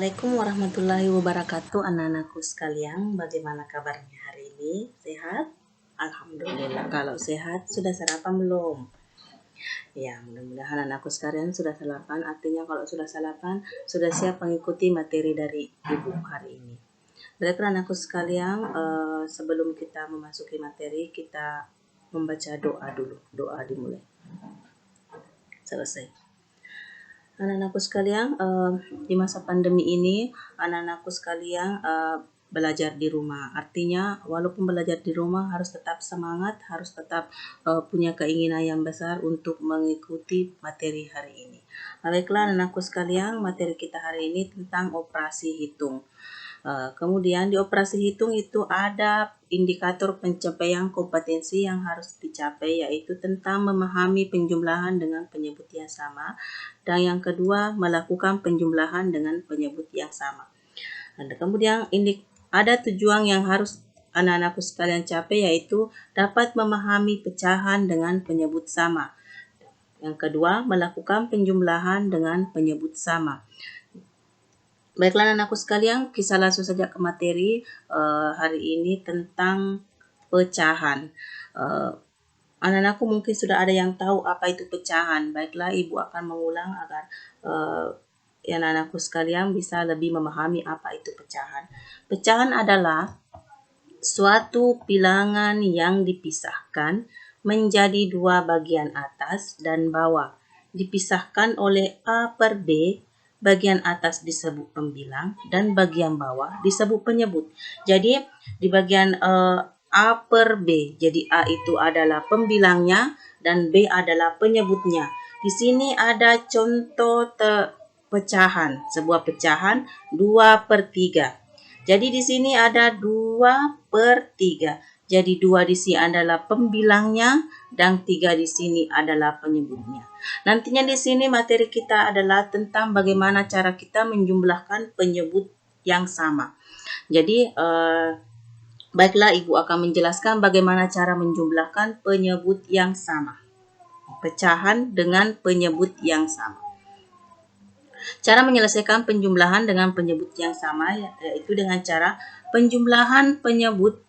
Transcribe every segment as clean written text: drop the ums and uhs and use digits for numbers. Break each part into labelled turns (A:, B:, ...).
A: Assalamualaikum warahmatullahi wabarakatuh, anak-anakku sekalian. Bagaimana kabarnya hari ini? Sehat? Alhamdulillah. Kalau sehat, sudah sarapan belum? Ya, mudah-mudahan anakku sekalian sudah sarapan. Artinya kalau sudah sarapan, sudah siap mengikuti materi dari ibu hari ini. Baiklah anakku sekalian, sebelum kita memasuki materi, kita membaca doa dulu. Doa dimulai. Selesai. Anak-anakku sekalian, di masa pandemi ini, anak-anakku sekalian belajar di rumah. Artinya, walaupun belajar di rumah harus tetap semangat, harus tetap punya keinginan yang besar untuk mengikuti materi hari ini. Baiklah anak-anakku sekalian, materi kita hari ini tentang operasi hitung. Kemudian di operasi hitung itu ada indikator pencapaian kompetensi yang harus dicapai, yaitu tentang memahami penjumlahan dengan penyebut yang sama, dan yang kedua melakukan penjumlahan dengan penyebut yang sama. Dan kemudian ada tujuan yang harus anak-anakku sekalian capai, yaitu dapat memahami pecahan dengan penyebut sama. Yang kedua melakukan penjumlahan dengan penyebut sama. Baiklah anak-anakku sekalian, kita langsung saja ke materi hari ini tentang pecahan. Anak-anakku mungkin sudah ada yang tahu apa itu pecahan. Baiklah, ibu akan mengulang agar anak-anakku sekalian bisa lebih memahami apa itu pecahan. Pecahan adalah suatu bilangan yang dipisahkan menjadi dua bagian atas dan bawah. Dipisahkan oleh A per B. Bagian atas disebut pembilang dan bagian bawah disebut penyebut. Jadi di bagian A per B, jadi A itu adalah pembilangnya dan B adalah penyebutnya. Di sini ada contoh pecahan, sebuah pecahan 2 per 3. Jadi di sini ada 2 per 3. Jadi 2 di sini adalah pembilangnya dan 3 di sini adalah penyebutnya. Nantinya di sini materi kita adalah tentang bagaimana cara kita menjumlahkan penyebut yang sama. Jadi baiklah, ibu akan menjelaskan bagaimana cara menjumlahkan penyebut yang sama. Pecahan dengan penyebut yang sama. Cara menyelesaikan penjumlahan dengan penyebut yang sama yaitu dengan cara penjumlahan penyebut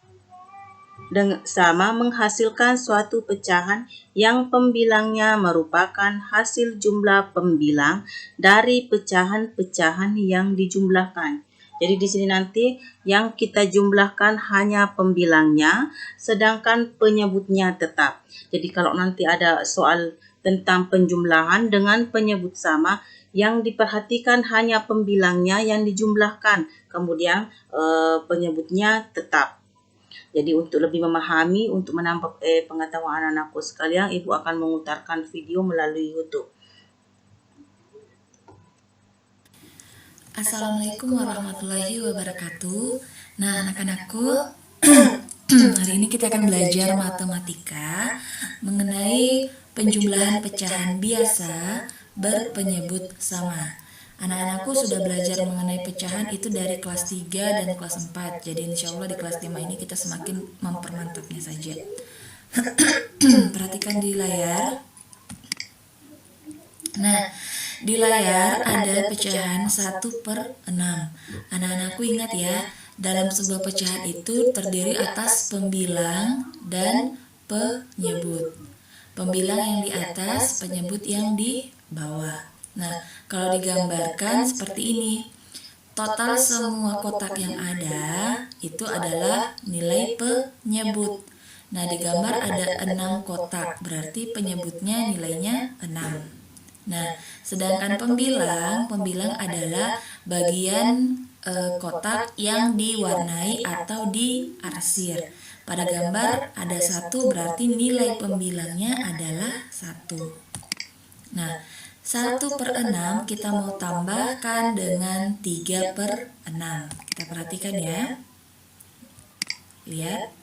A: sama menghasilkan suatu pecahan yang pembilangnya merupakan hasil jumlah pembilang dari pecahan-pecahan yang dijumlahkan. Jadi di sini nanti yang kita jumlahkan hanya pembilangnya, sedangkan penyebutnya tetap. Jadi kalau nanti ada soal tentang penjumlahan dengan penyebut sama, yang diperhatikan hanya pembilangnya yang dijumlahkan, kemudian penyebutnya tetap. Jadi untuk lebih memahami, untuk menambah pengetahuan anak-anakku sekalian, ibu akan memutarkan video melalui YouTube.
B: Assalamualaikum warahmatullahi wabarakatuh. Nah, anak-anakku, hari ini kita akan belajar matematika mengenai penjumlahan pecahan biasa berpenyebut sama. Anak-anakku sudah belajar mengenai pecahan itu dari kelas 3 dan kelas 4. Jadi insya Allah di kelas 5 ini kita semakin mempermantapnya saja. Perhatikan di layar. Nah, di layar ada pecahan 1 per 6. Anak-anakku ingat ya, dalam sebuah pecahan itu terdiri atas pembilang dan penyebut. Pembilang yang di atas, penyebut yang di bawah. Nah, kalau digambarkan seperti ini, total semua kotak yang ada itu adalah nilai penyebut. Nah, di gambar ada 6 kotak, berarti penyebutnya nilainya 6. Nah, sedangkan pembilang adalah bagian kotak yang diwarnai atau diarsir. Pada gambar ada 1, berarti nilai pembilangnya adalah 1. Nah, 1 per 6 kita mau tambahkan dengan 3 per 6. Kita perhatikan ya. Lihat.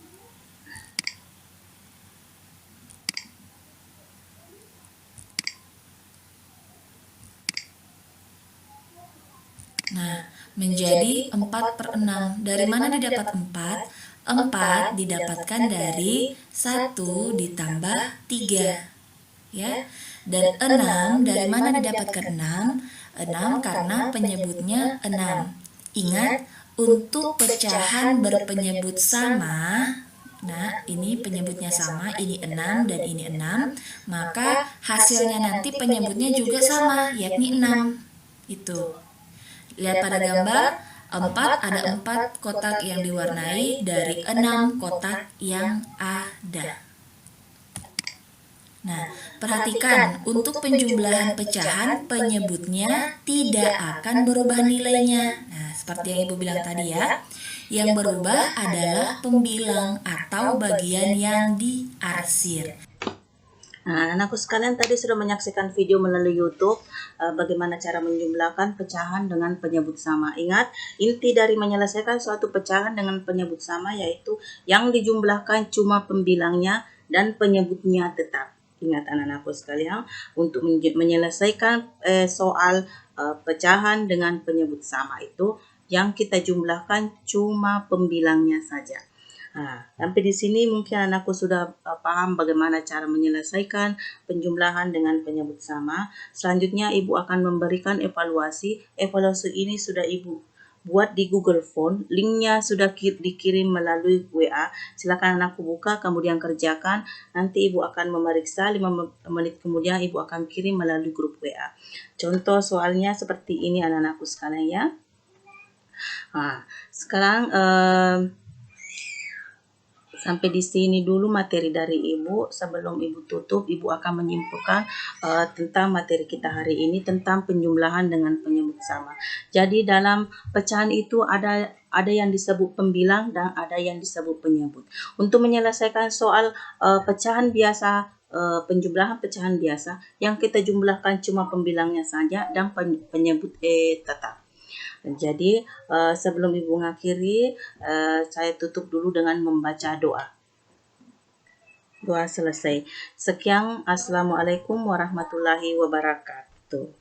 B: Nah, menjadi 4 per 6. Dari mana didapat 4? 4 didapatkan dari 1 ditambah 3. Ya. Dan 6 dari mana didapatkan 6? 6 karena penyebutnya 6. Ingat, untuk pecahan berpenyebut sama, nah ini penyebutnya sama, ini 6 dan ini 6, maka hasilnya nanti penyebutnya juga sama, yakni 6. Itu. Lihat pada gambar, 4 ada 4 kotak yang diwarnai dari 6 kotak yang ada. Nah, perhatikan, untuk penjumlahan pecahan penyebutnya tidak akan berubah nilainya. Nah, seperti yang Ibu bilang tadi ya, yang berubah adalah pembilang atau bagian yang diarsir.
A: Nah, anak-anakku sekalian tadi sudah menyaksikan video melalui YouTube bagaimana cara menjumlahkan pecahan dengan penyebut sama. Ingat, inti dari menyelesaikan suatu pecahan dengan penyebut sama yaitu yang dijumlahkan cuma pembilangnya dan penyebutnya tetap. Ingat anak-anakku sekalian, untuk menyelesaikan soal pecahan dengan penyebut sama itu yang kita jumlahkan cuma pembilangnya saja. Nah, sampai di sini mungkin anakku sudah paham bagaimana cara menyelesaikan penjumlahan dengan penyebut sama. Selanjutnya Ibu akan memberikan evaluasi. Evaluasi ini sudah Ibu buat di Google Form. Linknya sudah dikirim melalui WA. Silakan anakku buka, kemudian kerjakan. Nanti Ibu akan memeriksa, 5 menit kemudian Ibu akan kirim melalui grup WA. Contoh soalnya seperti ini anak-anakku sekalian ya. Nah, sekarang sampai di sini dulu materi dari Ibu. Sebelum Ibu tutup, Ibu akan menyimpulkan tentang materi kita hari ini tentang penjumlahan dengan penyebut sama. Jadi dalam pecahan itu ada yang disebut pembilang dan ada yang disebut penyebut. Untuk menyelesaikan soal pecahan biasa, penjumlahan pecahan biasa, yang kita jumlahkan cuma pembilangnya saja dan penyebut tetap. Jadi sebelum Ibu mengakhiri, saya tutup dulu dengan membaca doa. Doa selesai. Sekian, Assalamualaikum warahmatullahi wabarakatuh.